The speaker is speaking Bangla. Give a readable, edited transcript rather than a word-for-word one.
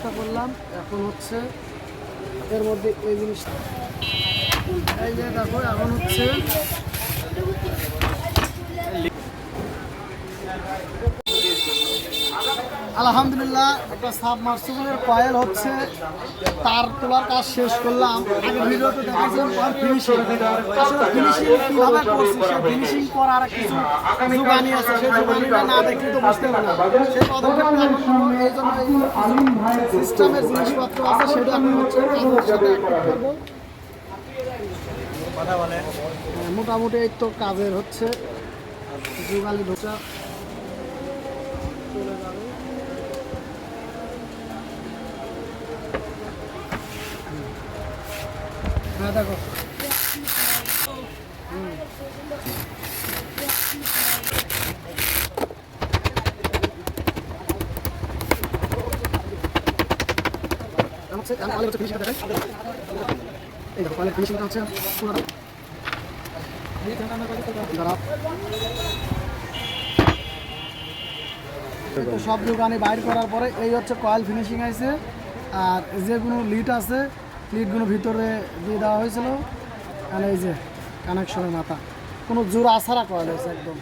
ব্যবস্থা করলাম। এখন হচ্ছে এর মধ্যে এই জিনিসটা, এই যে দেখো এখন হচ্ছে আলহামদুলিল্লাহ একটা সাবমার্সিবলের কয়েল হচ্ছে তার তোলার কাজ শেষ করলাম। আগে ভিডিওতে দেখাচ্ছিলাম ফিনিশিং, আসলে ফিনিশিং কীভাবে করছি, সেই ফিনিশিং করার কিছু যোগানি আছে, সেই যোগানিটা না দেখলে তো বুঝতে পারবে না। সেই পদক্ষেপটা এখন নেবো, এই জন্য এই সিস্টেমের জিনিসপত্র আছে সেটা এখন হচ্ছে কাজের সাথে করবো। মোটামুটি এই তো কাজের হচ্ছে যোগালি ঢোকা চলে যাবে। হ্যাঁ দেখো ফিনিশিংটা হচ্ছে তো সব দোকানে বাইর করার পরে এই হচ্ছে কয়েল ফিনিশিং আছে। আর যেগুলো লিড আছে লিডগুলো ভিতরে দিয়ে দেওয়া হয়েছিল। আর এই যে কানেকশনের মাথা কোনো জোর আছাড়া কয়েল হয়েছে একদম।